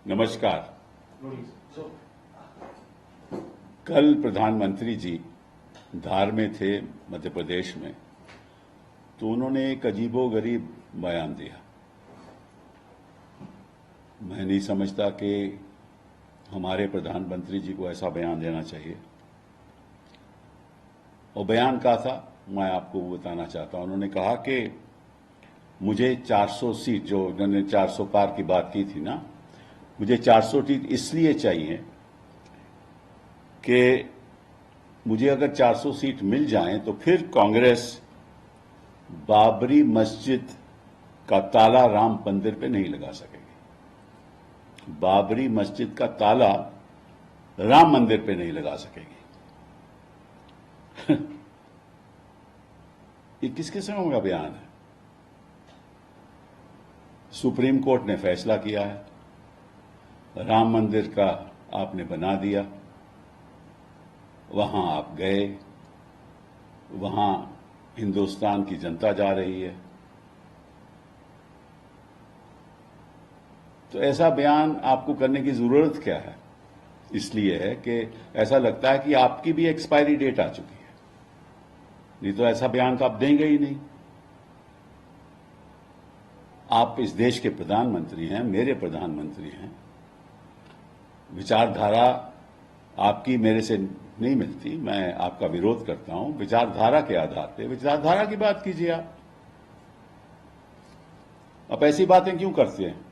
नमस्कार। कल प्रधानमंत्री जी धार में थे मध्य प्रदेश में, तो उन्होंने एक अजीबोगरीब बयान दिया। मैं नहीं समझता कि हमारे प्रधानमंत्री जी को ऐसा बयान देना चाहिए। और बयान क्या था, मैं आपको वो बताना चाहता हूं। उन्होंने कहा कि मुझे 400 सीट, जो उन्होंने 400 पार की बात की थी ना, मुझे 400 सीट इसलिए चाहिए कि मुझे अगर 400 सीट मिल जाएं तो फिर कांग्रेस बाबरी मस्जिद का ताला राम मंदिर पे नहीं लगा सकेगी। बाबरी मस्जिद का ताला राम मंदिर पे नहीं लगा सकेगी। ये किस किस्म का बयान है? सुप्रीम कोर्ट ने फैसला किया है, राम मंदिर का आपने बना दिया, वहां आप गए, वहां हिंदुस्तान की जनता जा रही है। तो ऐसा बयान आपको करने की जरूरत क्या है? इसलिए है कि ऐसा लगता है कि आपकी भी एक्सपायरी डेट आ चुकी है, नहीं तो ऐसा बयान तो आप देंगे ही नहीं। आप इस देश के प्रधानमंत्री हैं, मेरे प्रधानमंत्री हैं। विचारधारा आपकी मेरे से नहीं मिलती, मैं आपका विरोध करता हूं। विचारधारा के आधार पर विचारधारा की बात कीजिए। आप ऐसी बातें क्यों करते हैं?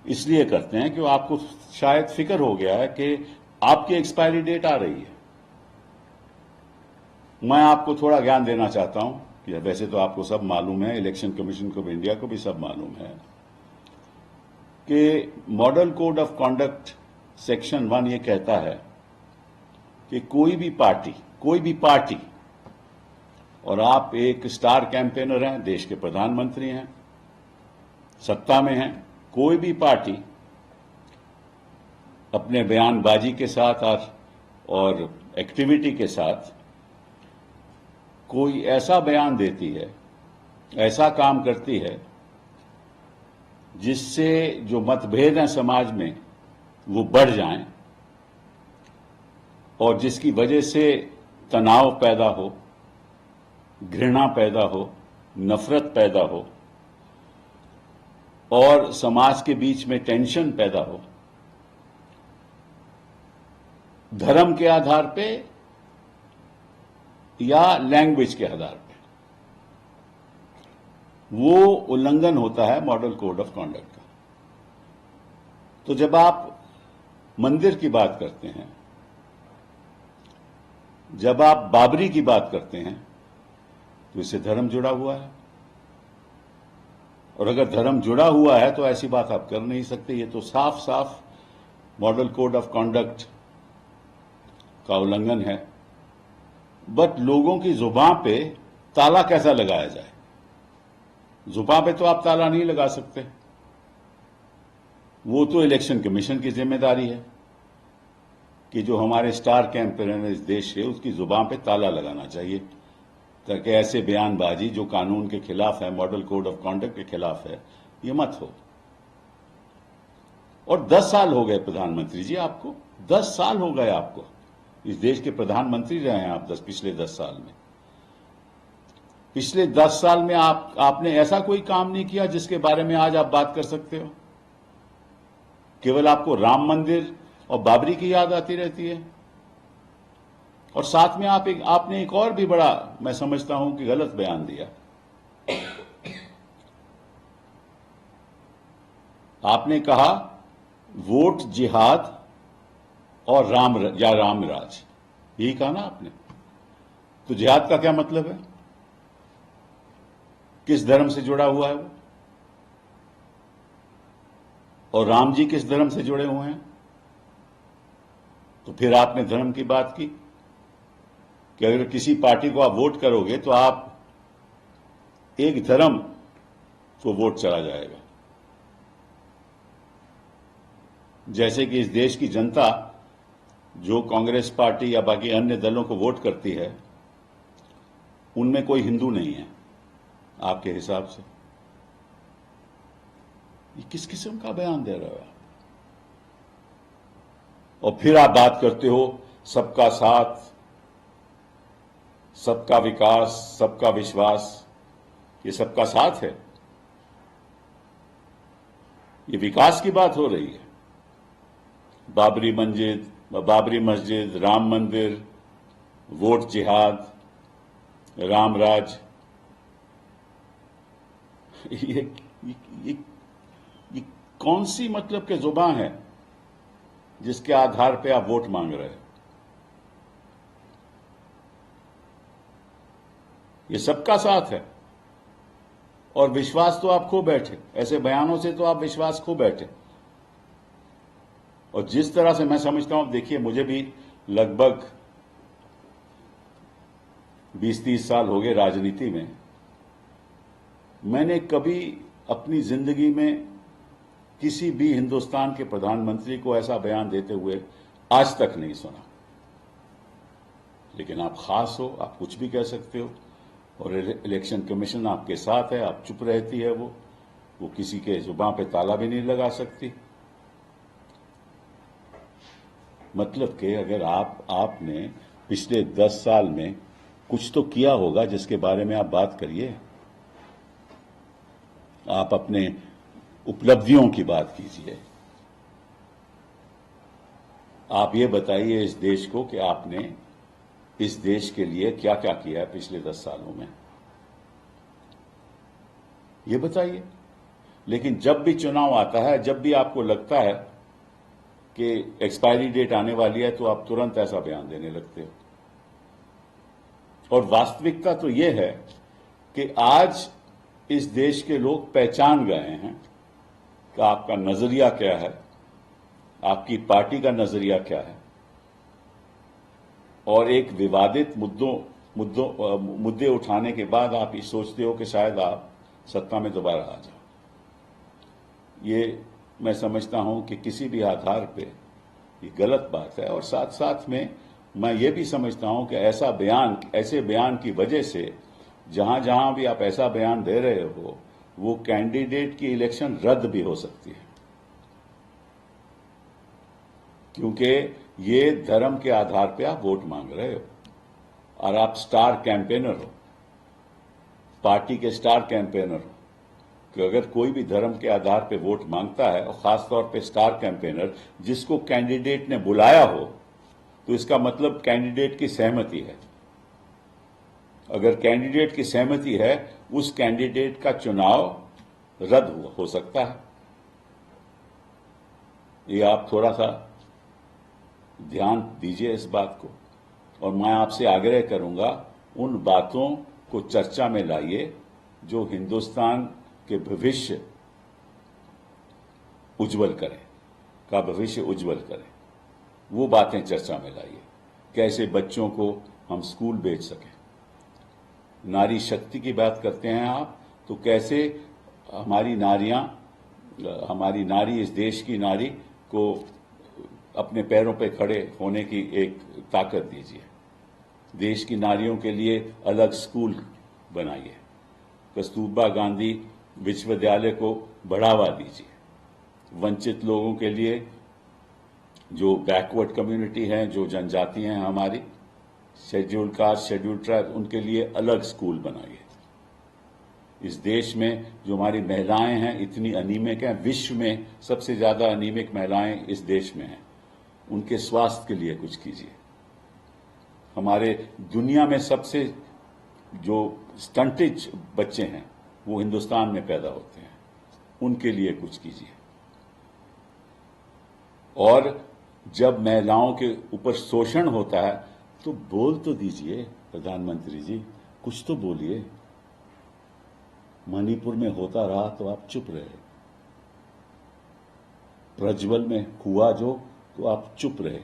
इसलिए करते हैं कि आपको शायद फिक्र हो गया है कि आपकी एक्सपायरी डेट आ रही है। मैं आपको थोड़ा ज्ञान देना चाहता हूं कि वैसे तो आपको सब मालूम है, इलेक्शन कमीशन ऑफ इंडिया को भी सब मालूम है कि model code of conduct section 1 ये कहता है कि कोई भी पार्टी, और आप एक स्टार कैंपेनर हैं, देश के प्रधानमंत्री हैं, सत्ता में हैं, कोई भी पार्टी अपने बयानबाजी के साथ और एक्टिविटी के साथ कोई ऐसा बयान देती है, ऐसा काम करती है जिससे जो मतभेद हैं समाज में वो बढ़ जाएं और जिसकी वजह से तनाव पैदा हो, घृणा पैदा हो, नफरत पैदा हो और समाज के बीच में टेंशन पैदा हो, धर्म के आधार पे या लैंग्वेज के आधार पे, वो उल्लंघन होता है मॉडल कोड ऑफ कॉन्डक्ट का। तो जब आप मंदिर की बात करते हैं, जब आप बाबरी की बात करते हैं, तो इससे धर्म जुड़ा हुआ है। और अगर धर्म जुड़ा हुआ है तो ऐसी बात आप कर नहीं सकते। ये तो साफ साफ मॉडल कोड ऑफ कॉन्डक्ट का उल्लंघन है। बट लोगों की जुबान पे ताला कैसा लगाया जाए? जुबान पे तो आप ताला नहीं लगा सकते, वो तो इलेक्शन कमीशन की जिम्मेदारी है कि जो हमारे स्टार कैंपेनर इस देश के, उसकी जुबान पे ताला लगाना चाहिए ताकि ऐसे बयानबाजी जो कानून के खिलाफ है, मॉडल कोड ऑफ कॉन्डक्ट के खिलाफ है, ये मत हो। और 10 साल हो गए प्रधानमंत्री जी आपको, 10 साल हो गए आपको, इस देश के प्रधानमंत्री रहे हैं आप पिछले 10 साल में। पिछले 10 साल में आपने ऐसा कोई काम नहीं किया जिसके बारे में आज आप बात कर सकते हो। केवल आपको राम मंदिर और बाबरी की याद आती रहती है। और साथ में आपने एक और भी बड़ा, मैं समझता हूं कि गलत बयान दिया। आपने कहा वोट जिहाद और राम राज, यही कहा ना आपने। तो जिहाद का क्या मतलब है? किस धर्म से जुड़ा हुआ है वो? और राम जी किस धर्म से जुड़े हुए हैं? तो फिर आपने धर्म की बात की कि अगर किसी पार्टी को आप वोट करोगे तो आप एक धर्म को वोट चला जाएगा। जैसे कि इस देश की जनता जो कांग्रेस पार्टी या बाकी अन्य दलों को वोट करती है, उनमें कोई हिंदू नहीं है आपके हिसाब से। ये किस किस्म का बयान दे रहे हो आप? और फिर आप बात करते हो सबका साथ, सबका विकास, सबका विश्वास। ये सबका साथ है, ये विकास की बात हो रही है। बाबरी मस्जिद, राम मंदिर, वोट जिहाद, राम राज, ये, ये, ये कौन सी मतलब के जुबान है जिसके आधार पे आप वोट मांग रहे हो? ये सबका साथ है और विश्वास तो आप खो बैठे। ऐसे बयानों से तो आप विश्वास खो बैठे। और जिस तरह से मैं समझता हूं, देखिए मुझे भी लगभग 20-30 साल हो गए राजनीति में। मैंने कभी अपनी जिंदगी में किसी भी हिंदुस्तान के प्रधानमंत्री को ऐसा बयान देते हुए आज तक नहीं सुना। लेकिन आप खास हो, आप कुछ भी कह सकते हो और इलेक्शन कमीशन आपके साथ है, आप चुप रहती है। वो किसी के जुबान पे ताला भी नहीं लगा सकती। मतलब कि अगर आपने पिछले 10 साल में कुछ तो किया होगा जिसके बारे में आप बात करिए। आप अपने उपलब्धियों की बात कीजिए। आप ये बताइए इस देश को कि आपने इस देश के लिए क्या क्या किया है पिछले 10 सालों में, ये बताइए। लेकिन जब भी चुनाव आता है, जब भी आपको लगता है कि एक्सपायरी डेट आने वाली है, तो आप तुरंत ऐसा बयान देने लगते हो। और वास्तविकता तो यह है कि आज इस देश के लोग पहचान गए हैं कि आपका नजरिया क्या है, आपकी पार्टी का नजरिया क्या है। और एक विवादित मुद्दे उठाने के बाद आप ये सोचते हो कि शायद आप सत्ता में दोबारा आ जाओ। ये मैं समझता हूं कि किसी भी आधार पे ये गलत बात है। और साथ साथ में मैं ये भी समझता हूं कि ऐसे बयान की वजह से जहां जहां भी आप ऐसा बयान दे रहे हो, वो कैंडिडेट की इलेक्शन रद्द भी हो सकती है। क्योंकि ये धर्म के आधार पे आप वोट मांग रहे हो और आप स्टार कैंपेनर हो, पार्टी के स्टार कैंपेनर हो। कि अगर कोई भी धर्म के आधार पे वोट मांगता है, और खासतौर पे स्टार कैंपेनर जिसको कैंडिडेट ने बुलाया हो, तो इसका मतलब कैंडिडेट की सहमति है। अगर कैंडिडेट की सहमति है, उस कैंडिडेट का चुनाव रद्द हो सकता है। ये आप थोड़ा सा ध्यान दीजिए इस बात को। और मैं आपसे आग्रह करूंगा, उन बातों को चर्चा में लाइए जो हिंदुस्तान के भविष्य उज्जवल करें, का भविष्य उज्जवल करें। वो बातें चर्चा में लाइए। कैसे बच्चों को हम स्कूल भेज सकें। नारी शक्ति की बात करते हैं आप, तो कैसे हमारी नारी, इस देश की नारी को अपने पैरों पे खड़े होने की एक ताकत दीजिए। देश की नारियों के लिए अलग स्कूल बनाइए। कस्तूरबा गांधी विश्वविद्यालय को बढ़ावा दीजिए। वंचित लोगों के लिए, जो बैकवर्ड कम्युनिटी हैं, जो जनजाति हैं हमारी, शेड्यूल कास्ट, शेड्यूल ट्राइब, उनके लिए अलग स्कूल बनाइए। इस देश में जो हमारी महिलाएं हैं, इतनी अनीमिक हैं, विश्व में सबसे ज्यादा अनीमिक महिलाएं इस देश में हैं। उनके स्वास्थ्य के लिए कुछ कीजिए। हमारे दुनिया में सबसे जो स्टंटेज बच्चे हैं, वो हिंदुस्तान में पैदा होते हैं। उनके लिए कुछ कीजिए। और जब महिलाओं के ऊपर शोषण होता है, तो बोल तो दीजिए प्रधानमंत्री जी, कुछ तो बोलिए। मणिपुर में होता रहा तो आप चुप रहे। प्रज्वल में हुआ जो, तो आप चुप रहे।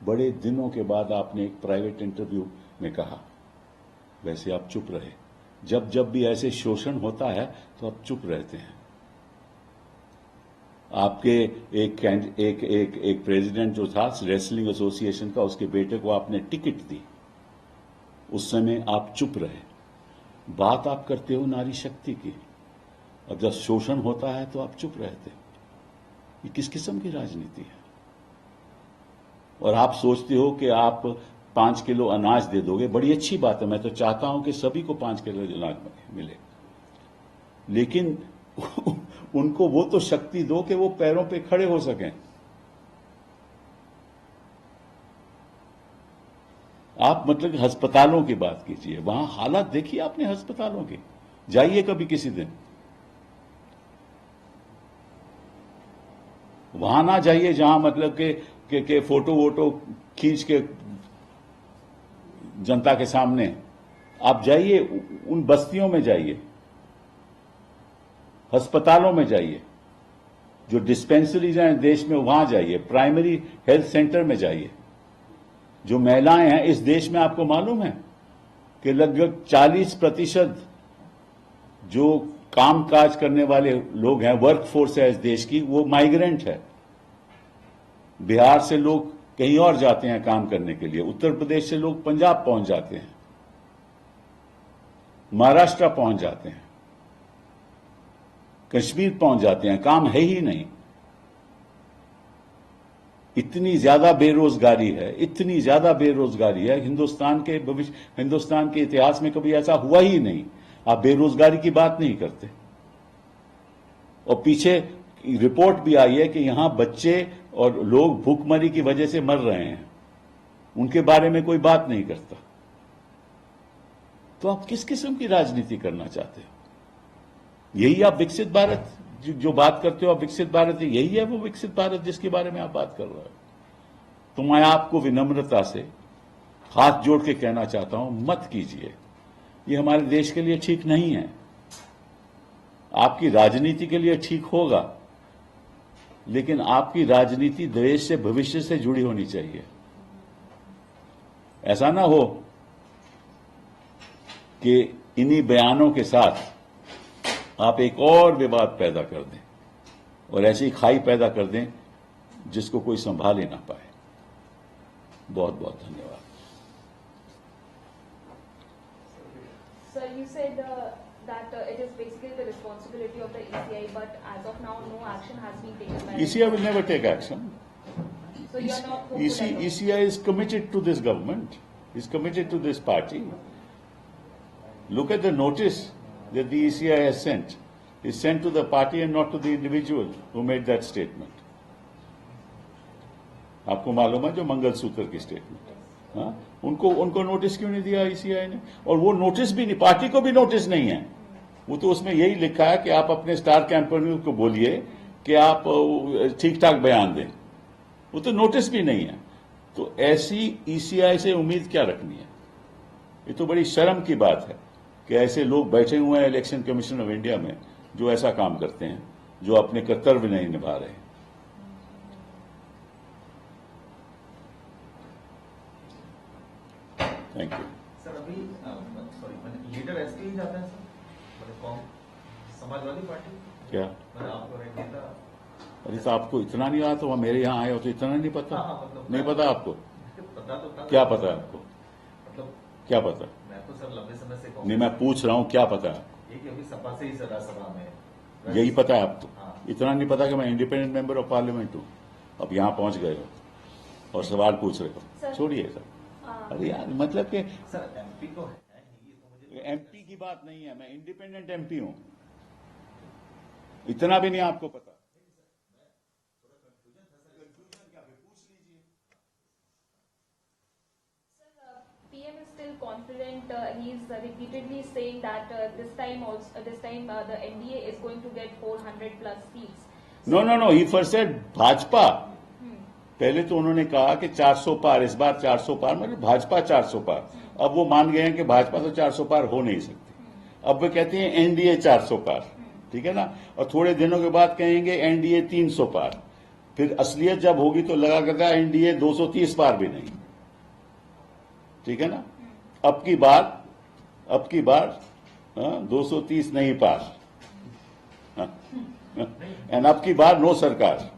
बड़े दिनों के बाद आपने एक प्राइवेट इंटरव्यू में कहा, वैसे आप चुप रहे। जब जब भी ऐसे शोषण होता है तो आप चुप रहते हैं। आपके एक प्रेसिडेंट जो था रेसलिंग एसोसिएशन का, उसके बेटे को आपने टिकट दी, उस समय आप चुप रहे। बात आप करते हो नारी शक्ति की, और जब शोषण होता है तो आप चुप रहते हो। ये किस किस्म की राजनीति है? और आप सोचते हो कि आप 5 किलो अनाज दे दोगे, बड़ी अच्छी बात है, मैं तो चाहता हूं कि सभी को 5 किलो अनाज मिले, लेकिन उनको वो तो शक्ति दो कि वो पैरों पे खड़े हो सकें। आप मतलब अस्पतालों की बात कीजिए, वहां हालत देखिए आपने अस्पतालों की, जाइए कभी किसी दिन, वहां ना जाइए जहां मतलब के फोटो वोटो खींच के जनता के सामने, आप जाइए उन बस्तियों में जाइए, अस्पतालों में जाइए, जो डिस्पेंसरीज हैं देश में वहां जाइए, प्राइमरी हेल्थ सेंटर में जाइए। जो महिलाएं हैं इस देश में, आपको मालूम है कि लगभग 40% जो कामकाज करने वाले लोग हैं, वर्क फोर्स है इस देश की, वो माइग्रेंट है। बिहार से लोग कहीं और जाते हैं काम करने के लिए, उत्तर प्रदेश से लोग पंजाब पहुंच जाते हैं, महाराष्ट्र पहुंच जाते हैं, कश्मीर पहुंच जाते हैं, काम है ही नहीं। इतनी ज्यादा बेरोजगारी है, इतनी ज्यादा बेरोजगारी है, हिंदुस्तान के इतिहास में कभी ऐसा हुआ ही नहीं। आप बेरोजगारी की बात नहीं करते, और पीछे रिपोर्ट भी आई है कि यहां बच्चे और लोग भूखमरी की वजह से मर रहे हैं, उनके बारे में कोई बात नहीं करता। तो आप किस किस्म की राजनीति करना चाहते हो? यही आप विकसित भारत जो बात करते हो, आप विकसित भारत, यही है वो विकसित भारत जिसके बारे में आप बात कर रहे हो? तो मैं आपको विनम्रता से हाथ जोड़ के कहना चाहता हूं, मत कीजिए, ये हमारे देश के लिए ठीक नहीं है। आपकी राजनीति के लिए ठीक होगा, लेकिन आपकी राजनीति देश से, भविष्य से जुड़ी होनी चाहिए। ऐसा ना हो कि इन्हीं बयानों के साथ आप एक और विवाद पैदा कर दें और ऐसी खाई पैदा कर दें जिसको कोई संभाल ही ना पाए। बहुत बहुत धन्यवाद। Sir, you said that it is basically the responsibility of the ECI, but as of now, no action has been taken by ECI will never take action. So you are not hopeful at all? ECI is committed to this government, is committed to this party. Look at the notice that the ECI has sent. It's sent to the party and not to the individual who made that statement. आपको मालूम है जो मंगलसूत्र की statement, हाँ, उनको notice क्यों नहीं दिया ईसीआई ने? और वो नोटिस भी नहीं, पार्टी को भी नोटिस नहीं है। वो तो उसमें यही लिखा है कि आप अपने स्टार कैंपेनर को बोलिए कि आप ठीक ठाक बयान दें, वो तो नोटिस भी नहीं है। तो ऐसी ईसीआई से उम्मीद क्या रखनी है? ये तो बड़ी शर्म की बात है कि ऐसे लोग बैठे हुए हैं इलेक्शन कमीशन ऑफ इंडिया में जो ऐसा काम करते हैं, जो अपने कर्तव्य नहीं निभा रहे। Thank you sir. अभी सॉरी लीडर एसपी ही जाता है सर, मतलब कौन? समाजवादी पार्टी क्या? आपको नेता? अरे तो आपको इतना नहीं आता? वहां मेरे यहाँ आए हो तो इतना नहीं पता? मतलब नहीं पता आपको? पता तो था। क्या पता है आपको? मतलब क्या पता? मैं तो सर लंबे समय से नहीं, मैं पूछ रहा हूँ क्या पता है? ये कि अभी सपा से ही सभा में यही पता है आपको? हाँ। इतना नहीं पता कि मैं इंडिपेंडेंट मेंबर ऑफ पार्लियामेंट हूँ? अब यहाँ पहुंच गए हो और सवाल पूछ रहे हो, छोड़िए सर। अरे यार मतलब कि सर एमपी तो है ही, तो मुझे एमपी की बात नहीं है, मैं इंडिपेंडेंट एमपी हूं, इतना भी नहीं आपको पता? PM is still confident. He is repeatedly saying that this time the NDA is going to get 400 plus seats. No he first said Bhajpa. पहले तो उन्होंने कहा कि 400 पार, इस बार 400 पार, मतलब भाजपा 400 पार। अब वो मान गए हैं कि भाजपा तो 400 पार हो नहीं सकती। अब वे कहते हैं एनडीए 400 पार, ठीक है ना? और थोड़े दिनों के बाद कहेंगे एनडीए 300 पार। फिर असलियत जब होगी तो लगा करता एनडीए 230 पार भी नहीं, ठीक है ना? अब की बार 230 नहीं पार, एंड अब की बार नो सरकार।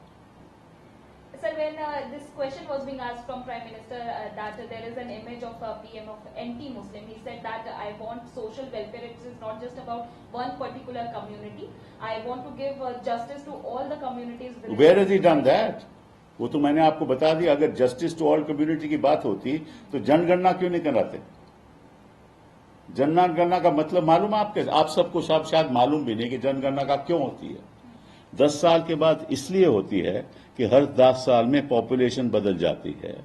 Sir, when this question was being asked from Prime Minister that there is an image of PM of anti-Muslim, he said that I want social welfare. It is not just about one particular community. I want to give justice to all the communities. Where has he done that? वो तो मैंने आपको बता दिया। अगर justice to all community की बात होती तो जनगणना क्यों नहीं कराते? जनगणना का मतलब मालूम है आपके? आप सबको शायद मालूम भी नहीं कि जनगणना का क्यों होती है। 10 साल के बाद इसलिए होती है कि हर 10 साल में पॉपुलेशन बदल जाती है,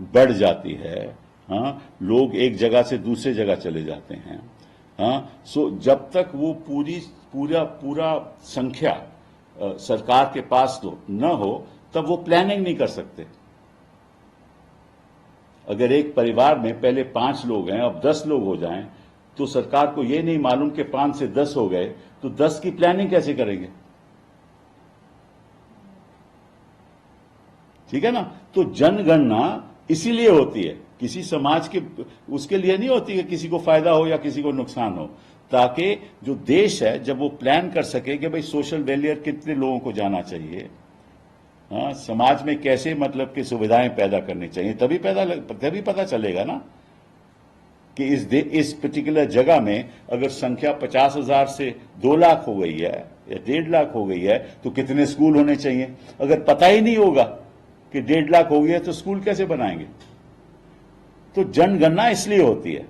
बढ़ जाती है। हाँ, लोग एक जगह से दूसरे जगह चले जाते हैं। हाँ, सो जब तक वो पूरा संख्या सरकार के पास न हो तब वो प्लानिंग नहीं कर सकते। अगर एक परिवार में पहले 5 लोग हैं, अब 10 लोग हो जाएं, तो सरकार को ये नहीं मालूम कि 5 से 10 हो गए, तो 10 की प्लानिंग कैसे करेंगे? ठीक है ना? तो जनगणना इसीलिए होती है, किसी समाज के उसके लिए नहीं होती कि किसी को फायदा हो या किसी को नुकसान हो, ताकि जो देश है जब वो प्लान कर सके कि भाई सोशल वेलफेयर कितने लोगों को जाना चाहिए, हाँ, समाज में कैसे मतलब कि सुविधाएं पैदा करनी चाहिए, तभी पता चलेगा ना कि इस पर्टिकुलर जगह में अगर संख्या 50,000 से 2 लाख हो गई है या 1.5 लाख हो गई है तो कितने स्कूल होने चाहिए। अगर पता ही नहीं होगा कि 1.5 लाख हो गया तो स्कूल कैसे बनाएंगे? तो जनगणना इसलिए होती है,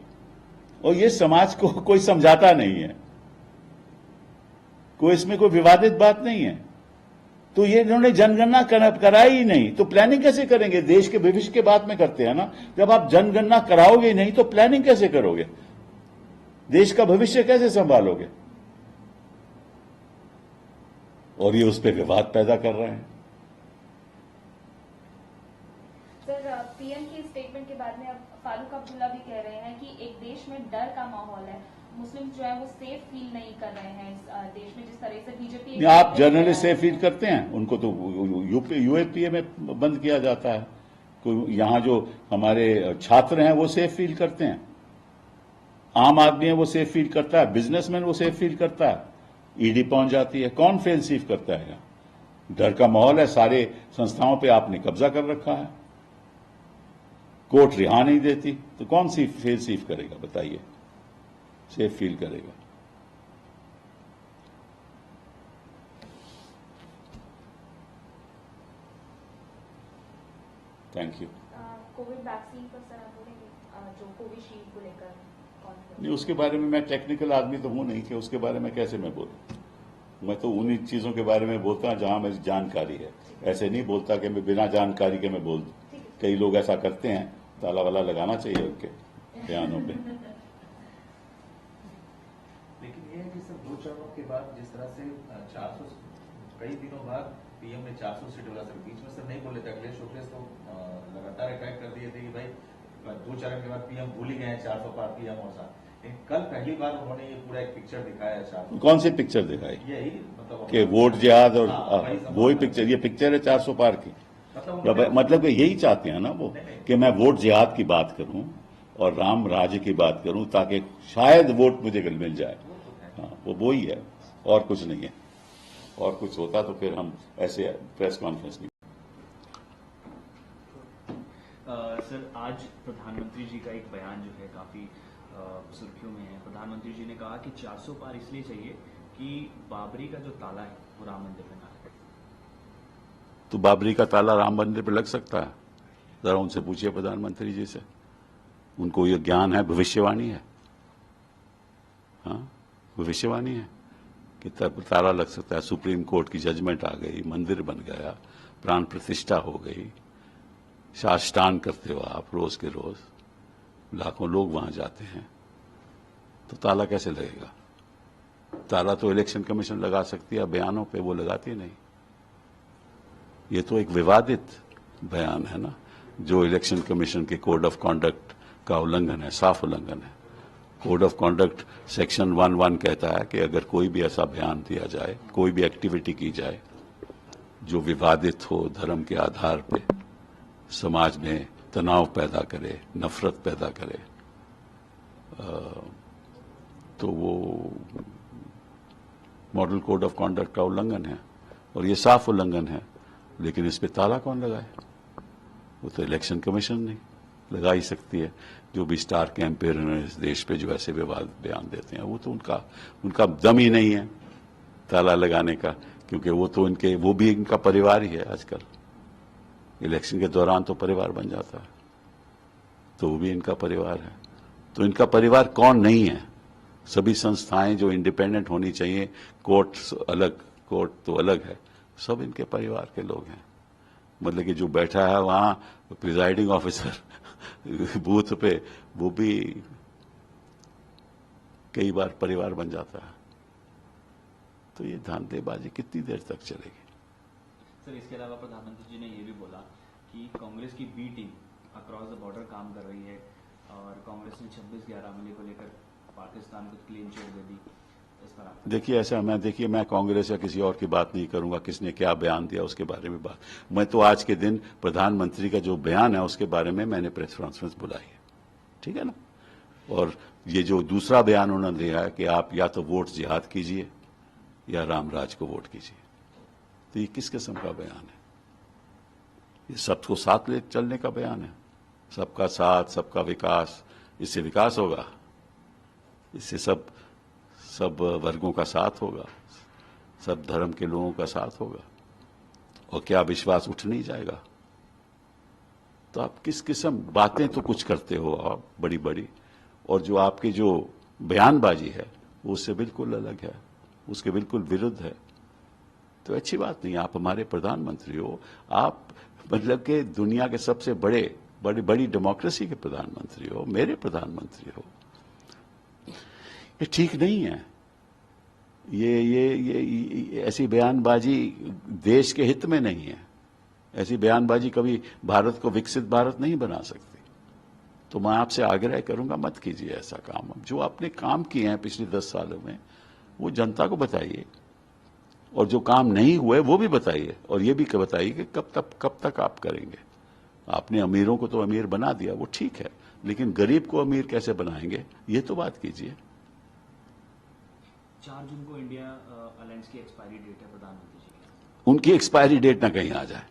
और ये समाज को कोई समझाता नहीं है, कोई इसमें कोई विवादित बात नहीं है। तो ये इन्होंने जनगणना कराई ही नहीं, तो प्लानिंग कैसे करेंगे? देश के भविष्य के बात में करते हैं ना। जब आप जनगणना कराओगे नहीं तो प्लानिंग कैसे करोगे? देश का भविष्य कैसे संभालोगे? और ये उस पर विवाद पैदा कर रहे हैं। सर, पीएम की स्टेटमेंट के बाद में अब फारूक अब्दुल्ला भी कह रहे हैं कि एक देश में डर का माहौल है, मुस्लिम जो है वो सेफ फील नहीं कर रहे हैं इस देश में, जिस तरह से बीजेपी। आप जर्नलिस्ट सेफ फील करते हैं? उनको तो यूएपीए में बंद किया जाता है। कोई यहां जो हमारे छात्र हैं वो सेफ फील करते हैं, आम आदमी है वो सेफ फील करता है, बिजनेसमैन वो सेफ फील करता है, ईडी पहुंच जाती है। कौन फेल सेफ करता है? डर का माहौल है, सारे संस्थाओं पे आपने कब्जा कर रखा है, कोर्ट रिहा नहीं देती, तो कौन सी फेल सेफ करेगा बताइए? सेफ फील करेगा। Thank you. कोविड वैक्सीन पर सर आप बोलेंगे जो कोविशील्ड को लेकर कौन? नहीं, उसके बारे में मैं टेक्निकल आदमी तो हूं नहीं कि उसके बारे में कैसे मैं बोलूं। मैं तो उन्हीं चीजों के बारे में बोलता हूं जहां मेरी जानकारी है। ऐसे नहीं बोलता कि मैं बिना जानकारी के मैं बोल दूं। कई लोग ऐसा करते हैं, ताला वाला लगाना चाहिए उनके बयानों पे। लेकिन ये है कि सर 2 चरणों के बाद जिस तरह से 400 कई दिनों बाद पीएम ने 400 सीट बोला, सर बीच में सर नहीं बोले थे, अखिलेश शुक्लेश तो लगातार अटैक कर दिए थे कि भाई 2 चरण के बाद पीएम भूल ही गए हैं 400 पार पीएम और साथ। लेकिन कल पहली बार उन्होंने ये पूरा एक पिक्चर दिखाया है 400। कौन सी पिक्चर दिखाई? यही मतलब कि वोट जिहाद और वही वही पिक्चर, ये पिक्चर है 400 पार की। मतलब मतलब कि यही चाहते हैं ना वो कि मैं वोट जिहाद की बात करूं और राम राज्य की बात करूं ताकि शायद वोट मुझे कल मिल जाए। हाँ, वो वही है और कुछ नहीं है। और कुछ होता तो फिर हम ऐसे प्रेस कॉन्फ्रेंस नहीं। सर, आज प्रधानमंत्री जी का एक बयान जो है काफी सुर्खियों में है। प्रधानमंत्री जी ने कहा कि 400 पार इसलिए चाहिए कि बाबरी का जो ताला है वो राम मंदिर में ना लगे। तो बाबरी का ताला राम मंदिर पर लग सकता है? जरा उनसे पूछिए प्रधानमंत्री जी से, उनको ये ज्ञान है, भविष्यवाणी है। हाँ, भविष्यवाणी है कि ताला लग सकता है। सुप्रीम कोर्ट की जजमेंट आ गई, मंदिर बन गया, प्राण प्रतिष्ठा हो गई, साष्टांग करते हो आप रोज के रोज, लाखों लोग वहां जाते हैं, तो ताला कैसे लगेगा? ताला तो इलेक्शन कमीशन लगा सकती है, बयानों पे वो लगाती नहीं। ये तो एक विवादित बयान है ना, जो इलेक्शन कमीशन के कोड ऑफ कॉन्डक्ट का उल्लंघन है, साफ उल्लंघन है। कोड ऑफ कॉन्डक्ट सेक्शन 1(1) कहता है कि अगर कोई भी ऐसा बयान दिया जाए, कोई भी एक्टिविटी की जाए जो विवादित हो, धर्म के आधार पे समाज में तनाव पैदा करे, नफरत पैदा करे, तो वो मॉडल कोड ऑफ कॉन्डक्ट का उल्लंघन है और ये साफ उल्लंघन है। लेकिन इस पे ताला कौन लगाए? वो तो इलेक्शन कमीशन नहीं लगा ही सकती है। जो भी स्टार कैंपेनर हैं इस देश पे जो ऐसे विवाद बयान देते हैं, वो तो उनका दम ही नहीं है ताला लगाने का, क्योंकि वो तो वो भी इनका परिवार ही है आजकल। इलेक्शन के दौरान तो परिवार बन जाता है, तो वो भी इनका परिवार है। तो इनका परिवार कौन नहीं है? सभी संस्थाएं जो इंडिपेंडेंट होनी चाहिए, कोर्ट अलग, कोर्ट तो अलग है, सब इनके परिवार के लोग हैं। मतलब कि जो बैठा है वहां प्रिजाइडिंग ऑफिसर बूथ पे, वो भी कई बार परिवार बन जाता है। तो ये धांधलेबाजी कितनी देर तक चलेगी? सर, इसके अलावा प्रधानमंत्री जी ने ये भी बोला कि कांग्रेस की B team across the border काम कर रही है और कांग्रेस ने 26/11 हमले को लेकर पाकिस्तान को क्लीन चिट दे दी। इस पर आप देखिए मैं कांग्रेस या किसी और की बात नहीं करूंगा, किसने क्या बयान दिया उसके बारे में बात। मैं तो आज के दिन प्रधानमंत्री का जो बयान है उसके बारे में मैंने प्रेस कॉन्फ्रेंस बुलाई है, ठीक है ना। और ये जो दूसरा बयान उन्होंने दिया है कि आप या तो वोट जिहाद कीजिए या रामराज को वोट कीजिए, तो ये किस किस्म का बयान है? ये सबको साथ ले चलने का बयान है। सबका साथ, सबका विकास, इससे विकास होगा, इससे सब वर्गों का साथ होगा, सब धर्म के लोगों का साथ होगा, और क्या विश्वास उठ नहीं जाएगा? तो आप किस किस्म बातें तो कुछ करते हो आप बड़ी बड़ी, और जो आपकी जो बयानबाजी है वो उससे बिल्कुल अलग है, उसके बिल्कुल विरुद्ध है। तो अच्छी बात नहीं। आप हमारे प्रधानमंत्री हो, आप मतलब कि दुनिया के सबसे बड़ी डेमोक्रेसी के प्रधानमंत्री हो, मेरे प्रधानमंत्री हो। ये ठीक नहीं है। ये ऐसी बयानबाजी देश के हित में नहीं है। ऐसी बयानबाजी कभी भारत को विकसित भारत नहीं बना सकती। तो मैं आपसे आग्रह करूंगा, मत कीजिए ऐसा काम। जो आपने काम किए हैं पिछले 10 सालों में वो जनता को बताइए, और जो काम नहीं हुए वो भी बताइए, और ये भी बताइए कि कब तक आप करेंगे। आपने अमीरों को तो अमीर बना दिया, वो ठीक है, लेकिन गरीब को अमीर कैसे बनाएंगे, ये तो बात कीजिए। 4 जून को इंडिया अलायंस की एक्सपायरी डेट है प्रधानमंत्री जी की। उनकी एक्सपायरी डेट ना कहीं आ जाए।